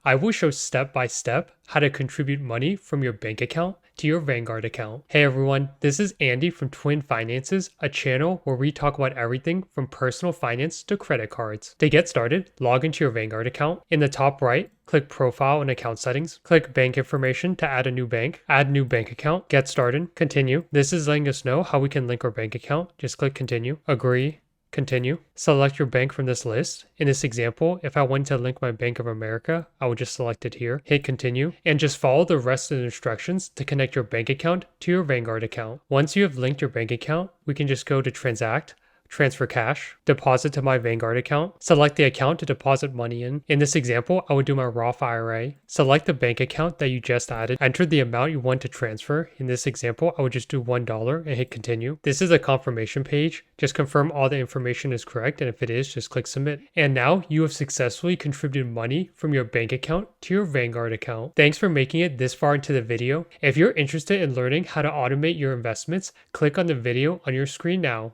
I will show step by step how to contribute money from your bank account to your Vanguard account. Hey everyone, this is Andy from Twin Finances, a channel where we talk about everything from personal finance to credit cards. To get started, log into your Vanguard account. In the top right, click Profile and Account Settings. Click Bank Information to add a new bank. Add new bank account. Get started. Continue. This is letting us know how we can link our bank account. Just click Continue. Agree. Continue. Select your bank from this list. In this example, if I wanted to link my Bank of America, I would just select it here, hit continue, and just follow the rest of the instructions to connect your bank account to your Vanguard account. Once you have linked your bank account, we can just go to Transact, transfer cash, deposit to my Vanguard account, select the account to deposit money in. In this example, I would do my Roth IRA. Select the bank account that you just added, enter the amount you want to transfer. In this example, I would just do $1 and hit continue. This is a confirmation page. Just confirm all the information is correct, and if it is, just click submit. And now you have successfully contributed money from your bank account to your Vanguard account. Thanks for making it this far into the video. If you're interested in learning how to automate your investments, click on the video on your screen now.